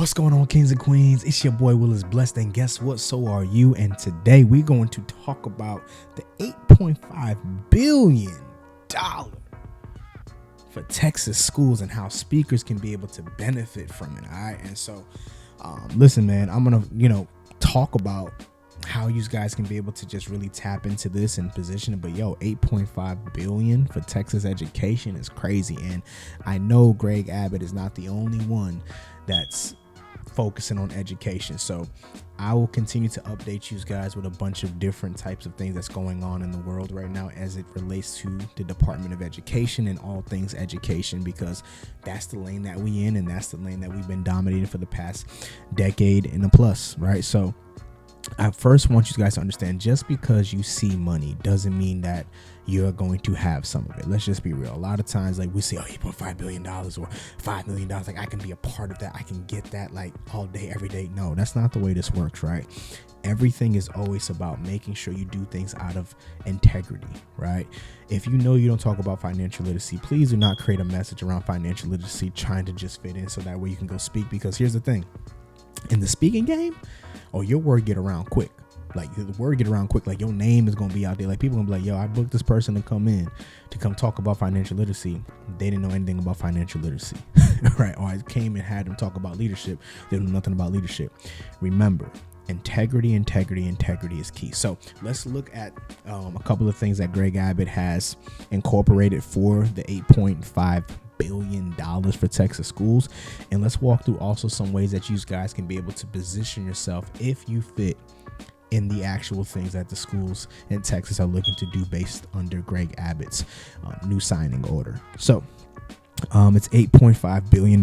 What's going on, kings and queens? It's your boy Will is Blessed, and guess what? So are you. And today we're going to talk about the $8.5 billion for Texas schools and how speakers can be able to benefit from it. All right. And so listen, man, I'm gonna talk about how you guys can be able to just really tap into this and position it. But $8.5 billion for Texas education is crazy. And I know Greg Abbott is not the only one that's focusing on education. So I will continue to update you guys with a bunch of different types of things that's going on in the world right now as it relates to the Department of Education and all things education, because that's the lane that we in, and that's the lane that we've been dominating for the past decade and a plus, right? So I first want you guys to understand, just because you see money doesn't mean that you're going to have some of it. Let's just be real. A lot of times, like, we say, $8.5 billion or $5 million. Like, I can be a part of that. I can get that like all day, every day. No, that's not the way this works, right? Everything is always about making sure you do things out of integrity, right? If you know you don't talk about financial literacy, please do not create a message around financial literacy trying to just fit in so that way you can go speak. Because here's the thing. In the speaking game, your word get around quick. Like, the word get around quick. Like, your name is going to be out there. Like, people going to be like, I booked this person to come talk about financial literacy. They didn't know anything about financial literacy, right? Or I came and had them talk about leadership. They know nothing about leadership. Remember, integrity is key. So let's look at a couple of things that Greg Abbott has incorporated for the $8.5 billion for Texas schools. And let's walk through also some ways that you guys can be able to position yourself if you fit in the actual things that the schools in Texas are looking to do based under Greg Abbott's new signing order. So it's $8.5 billion.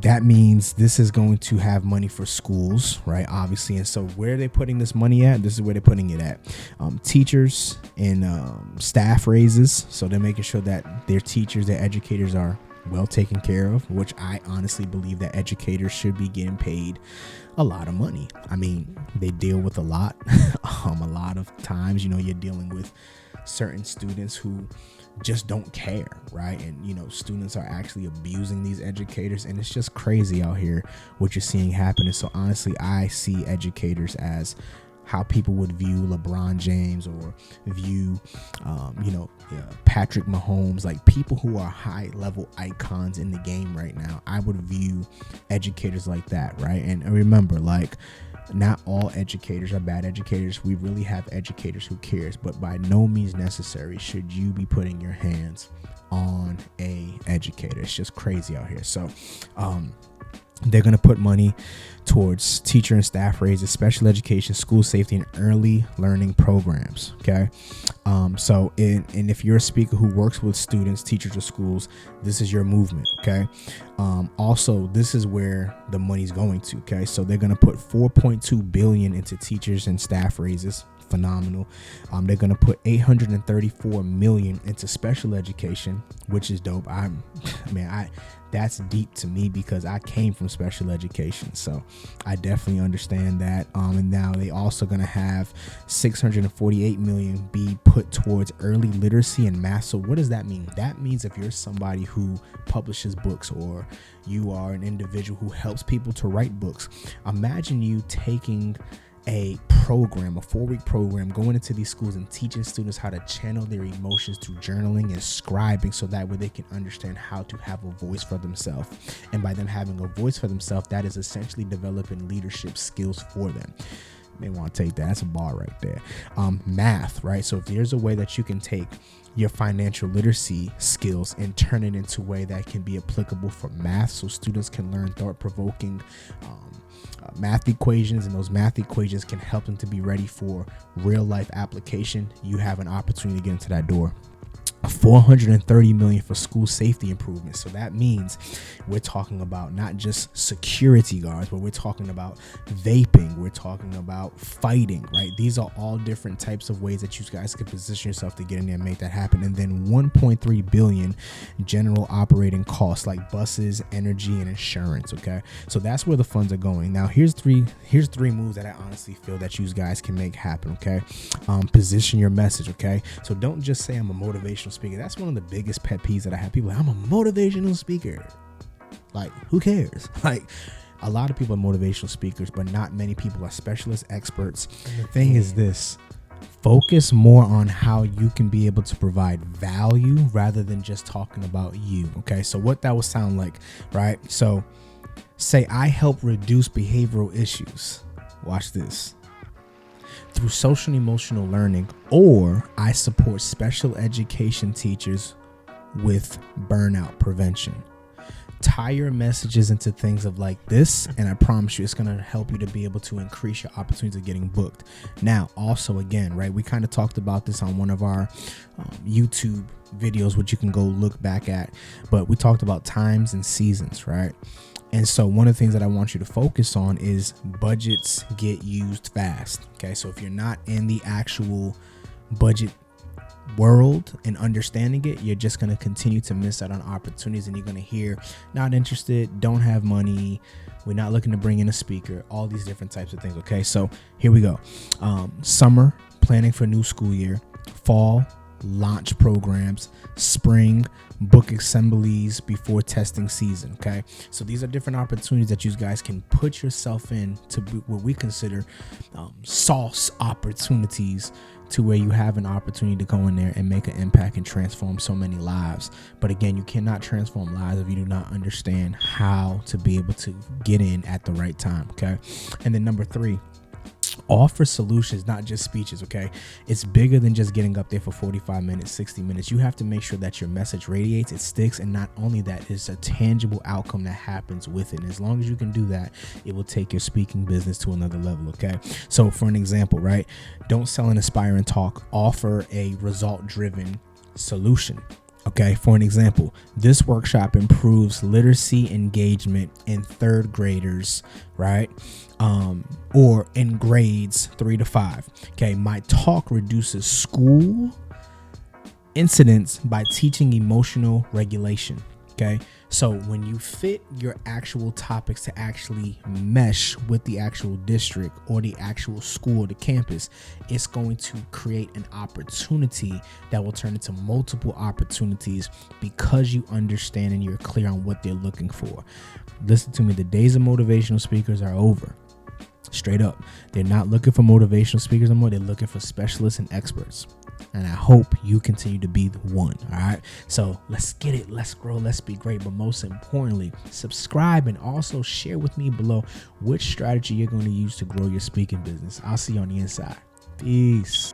That means this is going to have money for schools, right? Obviously. And so where are they putting this money at? This is where they're putting it at. Teachers and staff raises. So they're making sure that their teachers, their educators are well taken care of, which I honestly believe that educators should be getting paid a lot of money. I mean, they deal with a lot. A lot of times, you're dealing with certain students who just don't care, right? And students are actually abusing these educators, and it's just crazy out here what you're seeing happen. And so honestly, I see educators as how people would view LeBron James or view Patrick Mahomes, like people who are high level icons in the game right now. I would view educators like that, right? And remember, like, not all educators are bad educators. We really have educators who cares, but by no means necessary should you be putting your hands on a educator. It's just crazy out here. So they're going to put money towards teacher and staff raises, special education, school safety, and early learning programs. Okay. And if you're a speaker who works with students, teachers, or schools, this is your movement. Okay. Also, this is where the money's going to. Okay. So they're going to put $4.2 billion into teachers and staff raises. Phenomenal. They're going to put $834 million into special education, which is dope. That's deep to me because I came from special education, so I definitely understand that. And now they also going to have $648 million be put towards early literacy and math. So what does that mean? That means if you're somebody who publishes books, or you are an individual who helps people to write books, imagine you taking a 4-week program, going into these schools and teaching students how to channel their emotions through journaling and scribing, so that way they can understand how to have a voice for themselves. And by them having a voice for themselves, that is essentially developing leadership skills for them. They want to take that. That's a bar right there. Math, right? So if there's a way that you can take your financial literacy skills and turn it into a way that can be applicable for math, so students can learn thought-provoking math equations, and those math equations can help them to be ready for real life application, you have an opportunity to get into that door. $430 million for school safety improvements. So that means we're talking about not just security guards, but we're talking about vaping, we're talking about fighting, right? These are all different types of ways that you guys can position yourself to get in there and make that happen. And then $1.3 billion general operating costs, like buses, energy, and insurance. Okay, so that's where the funds are going. Now here's three moves that I honestly feel that you guys can make happen. Okay, position your message. Okay, so don't just say I'm a motivational speaker. That's one of the biggest pet peeves that I have. People are like, I'm a motivational speaker. Like, who cares? Like, a lot of people are motivational speakers, but not many people are specialists, experts. And the thing is this: focus more on how you can be able to provide value rather than just talking about you. Okay, so what that would sound like, right? So say I help reduce behavioral issues. Watch this. Through social and emotional learning, or I support special education teachers with burnout prevention. Tie your messages into things of like this, and I promise you it's going to help you to be able to increase your opportunities of getting booked. Now, also, again, right, we kind of talked about this on one of our YouTube videos, which you can go look back at, but we talked about times and seasons, right? And so one of the things that I want you to focus on is budgets get used fast. Okay, so if you're not in the actual budget world and understanding it, you're just going to continue to miss out on opportunities, and you're going to hear not interested, don't have money, we're not looking to bring in a speaker, all these different types of things. Okay, so here we go. Summer, planning for new school year. Fall, launch programs. Spring, book assemblies before testing season. Okay, so these are different opportunities that you guys can put yourself in to be what we consider sauce opportunities, to where you have an opportunity to go in there and make an impact and transform so many lives. But again, you cannot transform lives if you do not understand how to be able to get in at the right time. Okay, and then number 3, offer solutions, not just speeches. Okay, it's bigger than just getting up there for 45 minutes, 60 minutes. You have to make sure that your message radiates, it sticks, and not only that, it's a tangible outcome that happens with it. And as long as you can do that, it will take your speaking business to another level. Okay, so for an example, right, don't sell an aspiring talk, offer a result-driven solution. Okay, for an example, this workshop improves literacy engagement in 3rd graders, right? Or in grades 3 to 5. Okay, my talk reduces school incidents by teaching emotional regulation. Okay, so when you fit your actual topics to actually mesh with the actual district or the actual school or the campus, it's going to create an opportunity that will turn into multiple opportunities because you understand and you're clear on what they're looking for. Listen to me, the days of motivational speakers are over. Straight up, they're not looking for motivational speakers anymore. They're looking for specialists and experts. And I hope you continue to be the one. All right. So let's get it. Let's grow. Let's be great. But most importantly, subscribe and also share with me below which strategy you're going to use to grow your speaking business. I'll see you on the inside. Peace.